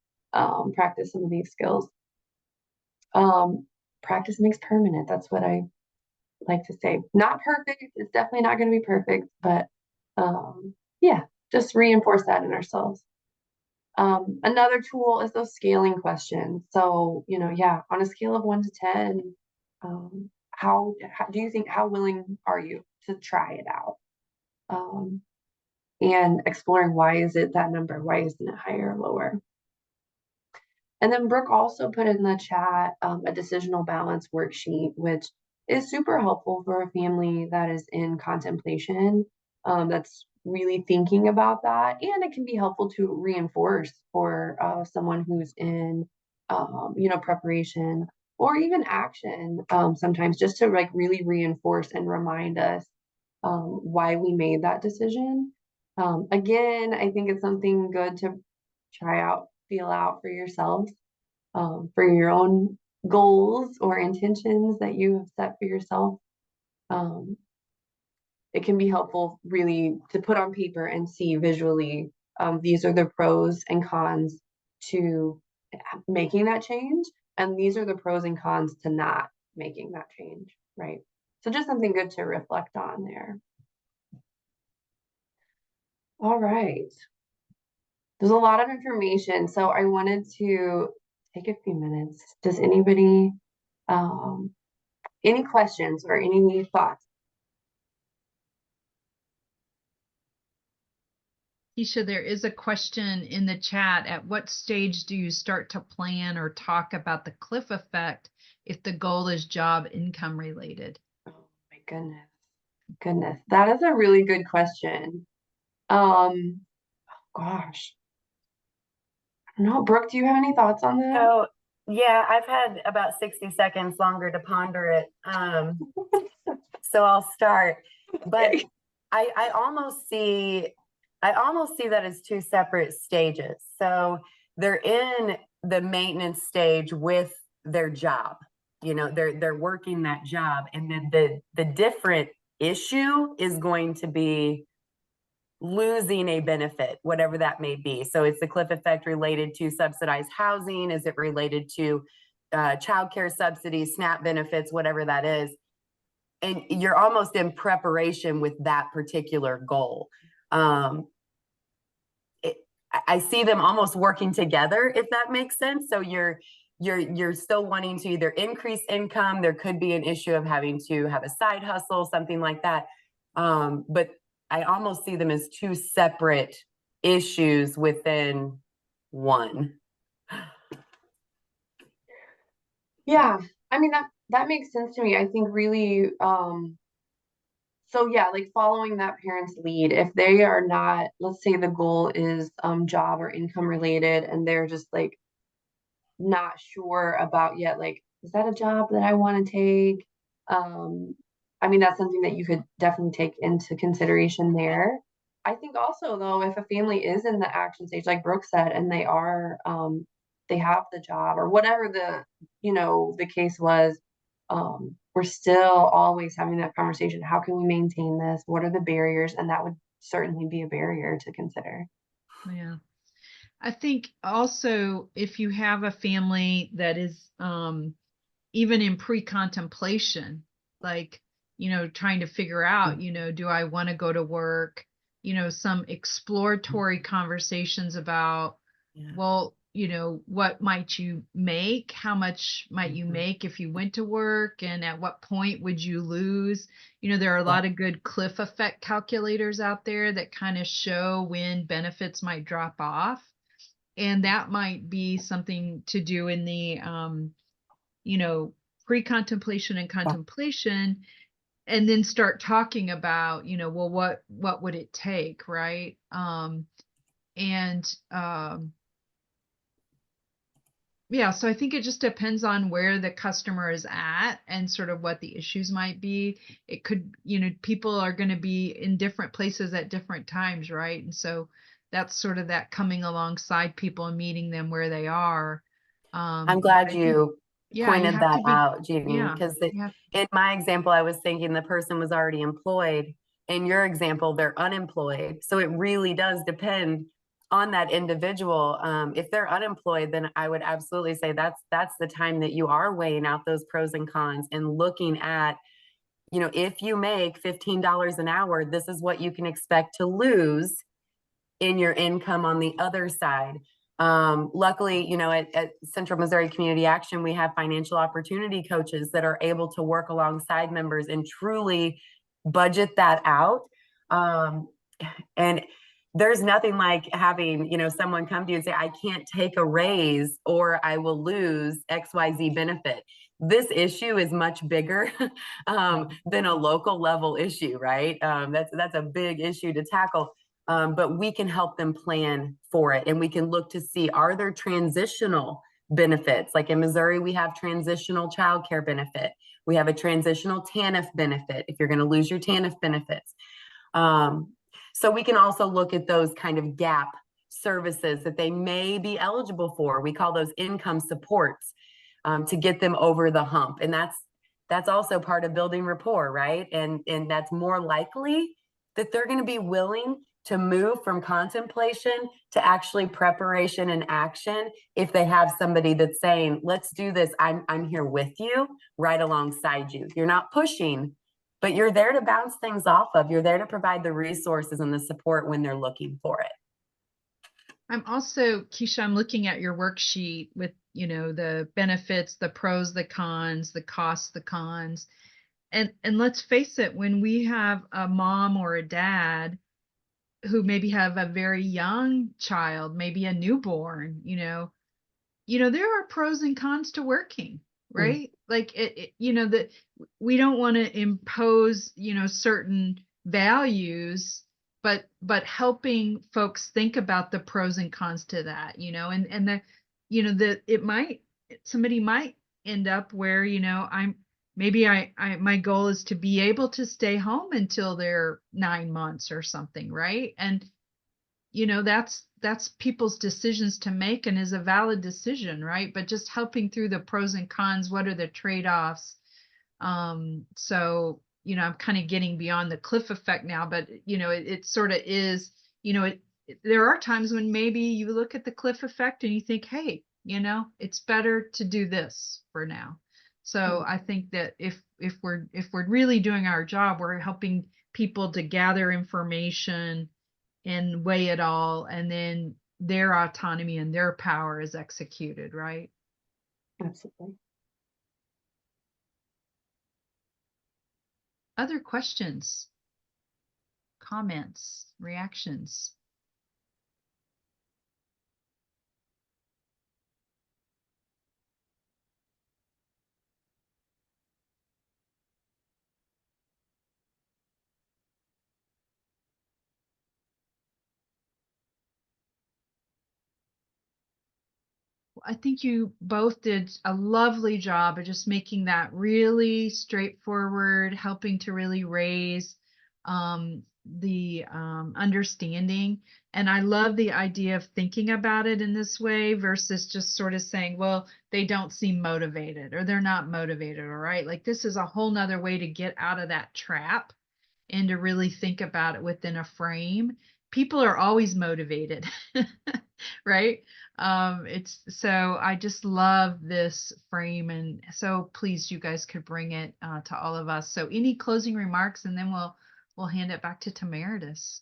practice some of these skills. Practice makes permanent. That's what I like to say. Not perfect. It's definitely not going to be perfect, but yeah, just reinforce that in ourselves. Another tool is those scaling questions. So, on a scale of 1 to 10, how do you think, how willing are you to try it out? And exploring why is it that number? Why isn't it higher or lower? And then Brooke also put in the chat a decisional balance worksheet, which is super helpful for a family that is in contemplation, that's really thinking about that. And it can be helpful to reinforce for someone who's in, preparation or even action sometimes, just to really reinforce and remind us why we made that decision. Again, I think it's something good to try out, feel out for yourself, for your own goals or intentions that you have set for yourself. It can be helpful really to put on paper and see visually, these are the pros and cons to making that change, and these are the pros and cons to not making that change, right? So just something good to reflect on there. All right. There's a lot of information, so I wanted to take a few minutes. Does anybody, any questions or any thoughts? Keisha, there is a question in the chat. At what stage do you start to plan or talk about the cliff effect if the goal is job income related? Oh my goodness. That is a really good question. Gosh. I don't know. Brooke, do you have any thoughts on that? So yeah, I've had about 60 seconds longer to ponder it. So I'll start, but I almost see that as two separate stages. So they're in the maintenance stage with their job, they're working that job, and then the different issue is going to be losing a benefit, whatever that may be. So it's the cliff effect related to subsidized housing. Is it related to childcare subsidies, SNAP benefits, whatever that is? And you're almost in preparation with that particular goal. I see them almost working together, if that makes sense. So you're still wanting to either increase income. There could be an issue of having to have a side hustle, something like that. But I almost see them as two separate issues within one. Yeah, I mean, that makes sense to me. I think really, so yeah, like following that parent's lead, if they are not, let's say the goal is job or income related, and they're just like not sure about yet, like, is that a job that I want to take? I mean, that's something that you could definitely take into consideration there. I think also though, if a family is in the action stage, like Brooke said, and they are, they have the job or whatever the, the case was, we're still always having that conversation. How can we maintain this? What are the barriers? And that would certainly be a barrier to consider. Yeah. I think also if you have a family that is even in pre-contemplation, like, trying to figure out, do I want to go to work? Some exploratory conversations about, Yeah. well, what might you make? How much might you make if you went to work? And at what point would you lose? There are a lot of good cliff effect calculators out there that kind of show when benefits might drop off. And that might be something to do in the, you know, pre-contemplation and contemplation, and then start talking about, well, what would it take, right? And Yeah, so I think it just depends on where the customer is at and sort of what the issues might be. It could, people are going to be in different places at different times, right? And so that's sort of that coming alongside people and meeting them where they are. I'm But glad I think, you yeah, you pointed have that to be, out, Jeannie, yeah, because yeah, in my example, I was thinking the person was already employed. In your example, they're unemployed. So it really does depend on that individual. If they're unemployed, then I would absolutely say that's the time that you are weighing out those pros and cons and looking at, if you make $15 an hour, this is what you can expect to lose in your income on the other side. Luckily, at Central Missouri Community Action, we have financial opportunity coaches that are able to work alongside members and truly budget that out. And there's nothing like having, someone come to you and say, I can't take a raise or I will lose XYZ benefit. This issue is much bigger than a local level issue, right? That's a big issue to tackle. But we can help them plan for it, and we can look to see, are there transitional benefits? Like in Missouri, we have transitional childcare benefit. We have a transitional TANF benefit if you're going to lose your TANF benefits. So we can also look at those kind of gap services that they may be eligible for. We call those income supports, to get them over the hump. And that's also part of building rapport, right? And that's more likely that they're going to be willing to move from contemplation to actually preparation and action if they have somebody that's saying, let's do this. I'm here with you, right alongside you. You're not pushing, but you're there to bounce things off of. You're there to provide the resources and the support when they're looking for it. I'm also, Keisha, I'm looking at your worksheet with, the benefits, the pros, the cons, the costs, the cons. And let's face it, when we have a mom or a dad who maybe have a very young child, maybe a newborn, there are pros and cons to working, right? Like that we don't want to impose, certain values, but helping folks think about the pros and cons to that, and somebody might end up where, my goal is to be able to stay home until they're 9 months or something, right? And that's people's decisions to make and is a valid decision, right? But just helping through the pros and cons, what are the trade-offs? So, I'm kind of getting beyond the cliff effect now, but it sort of is, there are times when maybe you look at the cliff effect and you think, hey, it's better to do this for now. So I think that if we're really doing our job, we're helping people to gather information and weigh it all, and then their autonomy and their power is executed, right? Absolutely. Other questions, comments, reactions? I think you both did a lovely job of just making that really straightforward, helping to really raise the understanding. And I love the idea of thinking about it in this way versus just sort of saying, well, they don't seem motivated or they're not motivated, all right? Like this is a whole nother way to get out of that trap and to really think about it within a frame. People are always motivated, right? It's so I just love this frame, and so pleased you guys could bring it to all of us. So any closing remarks, and then we'll hand it back to Tamaritis.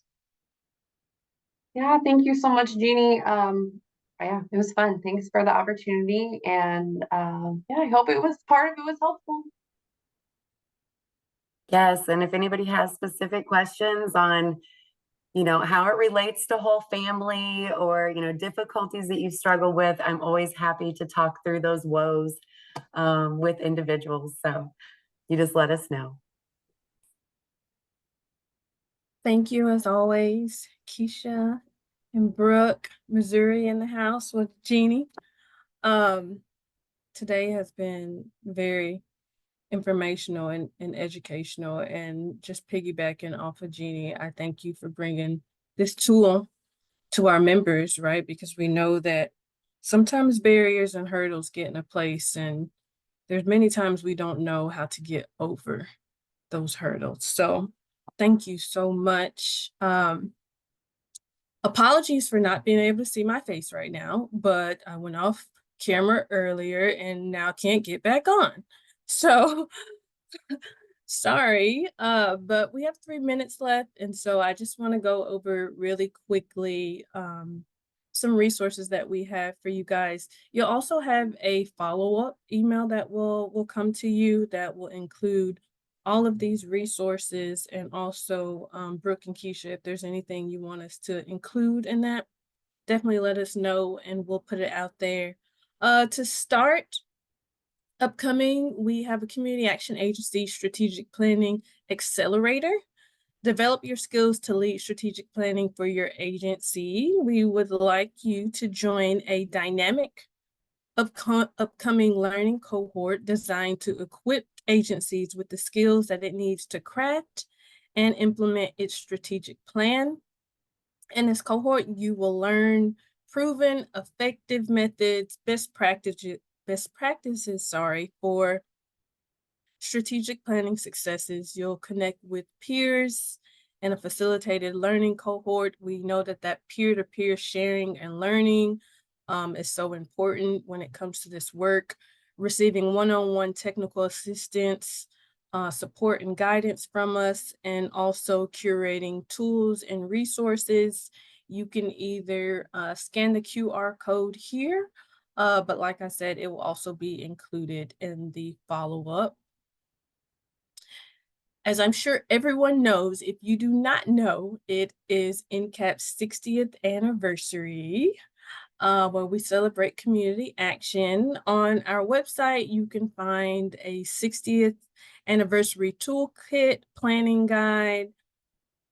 Yeah, thank you so much, Jeannie. Yeah, it was fun. Thanks for the opportunity. And yeah, I hope part of it was helpful. Yes, and if anybody has specific questions on, how it relates to whole family or, difficulties that you struggle with, I'm always happy to talk through those woes with individuals. So you just let us know. Thank you as always, Keisha and Brooke, Missouri in the house with Jeannie. Today has been very informational and educational, and just piggybacking off of Jeannie, I thank you for bringing this tool to our members, right? Because we know that sometimes barriers and hurdles get in a place, and there's many times we don't know how to get over those hurdles. So thank you so much. Apologies for not being able to see my face right now, but I went off camera earlier and now can't get back on. So sorry, but we have 3 minutes left. And so I just want to go over really quickly some resources that we have for you guys. You'll also have a follow-up email that will come to you that will include all of these resources, and also Brooke and Keisha, if there's anything you want us to include in that, definitely let us know and we'll put it out there. To start, upcoming, we have a Community Action Agency Strategic Planning Accelerator. Develop your skills to lead strategic planning for your agency. We would like you to join a dynamic upcoming learning cohort designed to equip agencies with the skills that it needs to craft and implement its strategic plan. In this cohort, you will learn proven effective methods, best practices, for strategic planning successes. You'll connect with peers in a facilitated learning cohort. We know that peer-to-peer sharing and learning is so important when it comes to this work. Receiving one-on-one technical assistance, support and guidance from us, and also curating tools and resources. You can either scan the QR code here, but like I said, it will also be included in the follow-up. As I'm sure everyone knows, if you do not know, it is NCAP's 60th anniversary, where we celebrate community action. On our website, you can find a 60th anniversary toolkit, planning guide,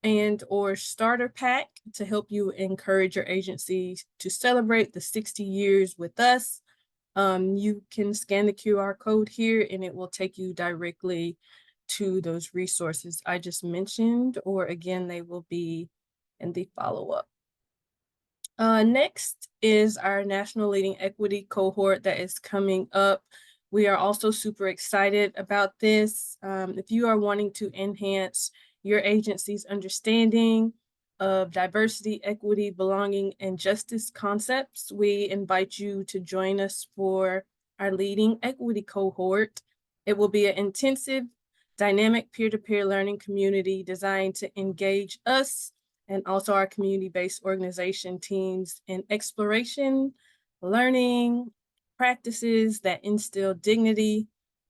and or starter pack to help you encourage your agency to celebrate the 60 years with us. You can scan the QR code here and it will take you directly to those resources I just mentioned, or again, they will be in the follow-up. Next is our National Leading Equity cohort that is coming up. We are also super excited about this. If you are wanting to enhance your agency's understanding of diversity, equity, belonging, and justice concepts, we invite you to join us for our Leading Equity cohort. It will be an intensive, dynamic peer-to-peer learning community designed to engage us and also our community-based organization teams in exploration, learning, practices that instill dignity,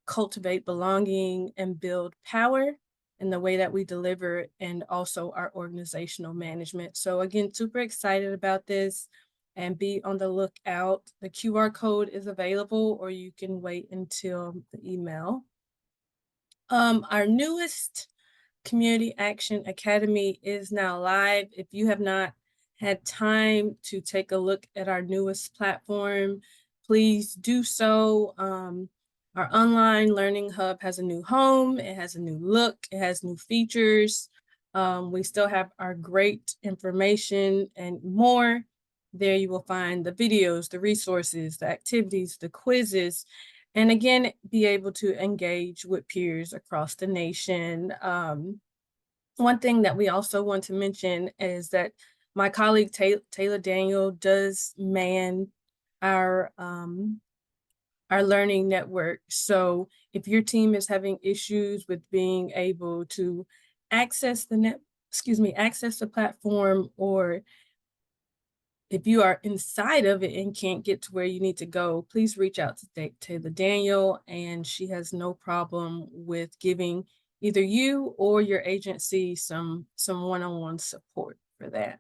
cultivate belonging, and build power in the way that we deliver, and also our organizational management. So again, super excited about this, and be on the lookout. The QR code is available, or you can wait until the email. Our newest Community Action Academy is now live. If you have not had time to take a look at our newest platform, please do so. Our online learning hub has a new home. It has a new look. It has new features. We still have our great information and more. There you will find the videos, the resources, the activities, the quizzes, and again, be able to engage with peers across the nation. One thing that we also want to mention is that my colleague Taylor Daniel does man our learning network. So if your team is having issues with being able to access access the platform, or if you are inside of it and can't get to where you need to go, please reach out to Taylor Daniel, and she has no problem with giving either you or your agency some one-on-one support for that.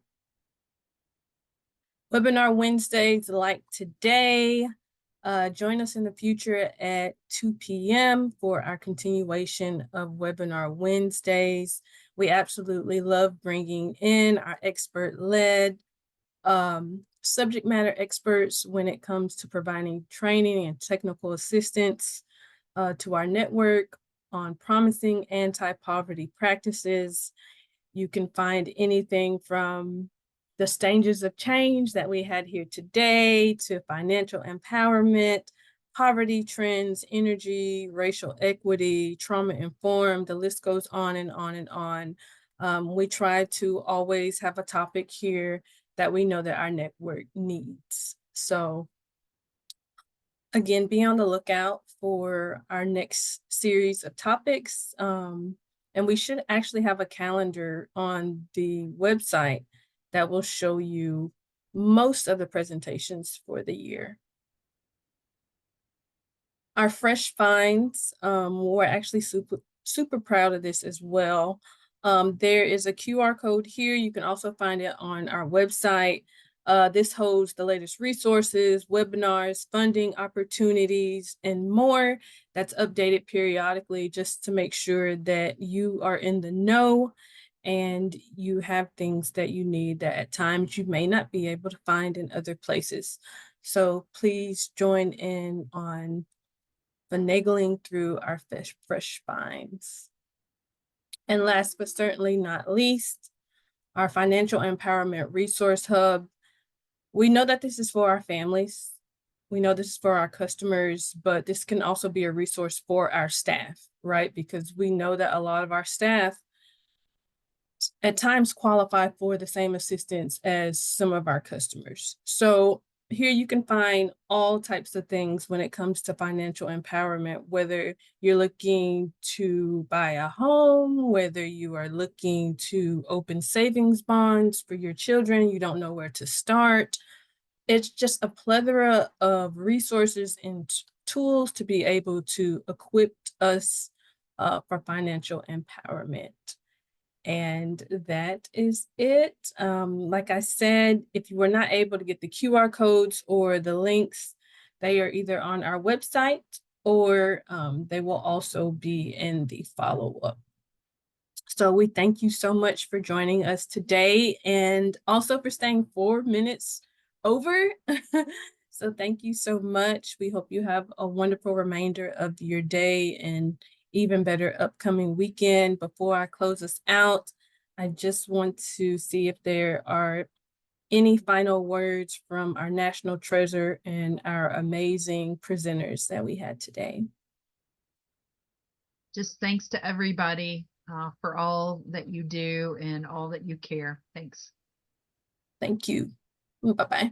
Webinar Wednesdays like today. Join us in the future at 2 p.m. for our continuation of Webinar Wednesdays. We absolutely love bringing in our expert-led subject matter experts when it comes to providing training and technical assistance to our network on promising anti-poverty practices. You can find anything from the stages of change that we had here today to financial empowerment, poverty trends, energy, racial equity, trauma-informed, the list goes on and on and on. We try to always have a topic here that we know that our network needs. So again, be on the lookout for our next series of topics. And we should actually have a calendar on the website that will show you most of the presentations for the year. Our fresh finds, we're actually super proud of this as well. There is a QR code here. You can also find it on our website. This holds the latest resources, webinars, funding opportunities, and more. That's updated periodically just to make sure that you are in the know and you have things that you need that at times you may not be able to find in other places. So please join in on finagling through our fresh finds. And last but certainly not least, our Financial Empowerment Resource Hub. We know that this is for our families. We know this is for our customers, but this can also be a resource for our staff, right? Because we know that a lot of our staff at times qualify for the same assistance as some of our customers. So here you can find all types of things when it comes to financial empowerment, whether you're looking to buy a home, whether you are looking to open savings bonds for your children, you don't know where to start. It's just a plethora of resources and tools to be able to equip us for financial empowerment. And that is it. Like I said, if you were not able to get the QR codes or the links, they are either on our website or they will also be in the follow-up. So we thank you so much for joining us today and also for staying 4 minutes over. So thank you so much. We hope you have a wonderful remainder of your day and even better upcoming weekend. Before I close us out, I just want to see if there are any final words from our national treasure and our amazing presenters that we had today. Just thanks to everybody for all that you do and all that you care. Thanks. Thank you. Bye-bye.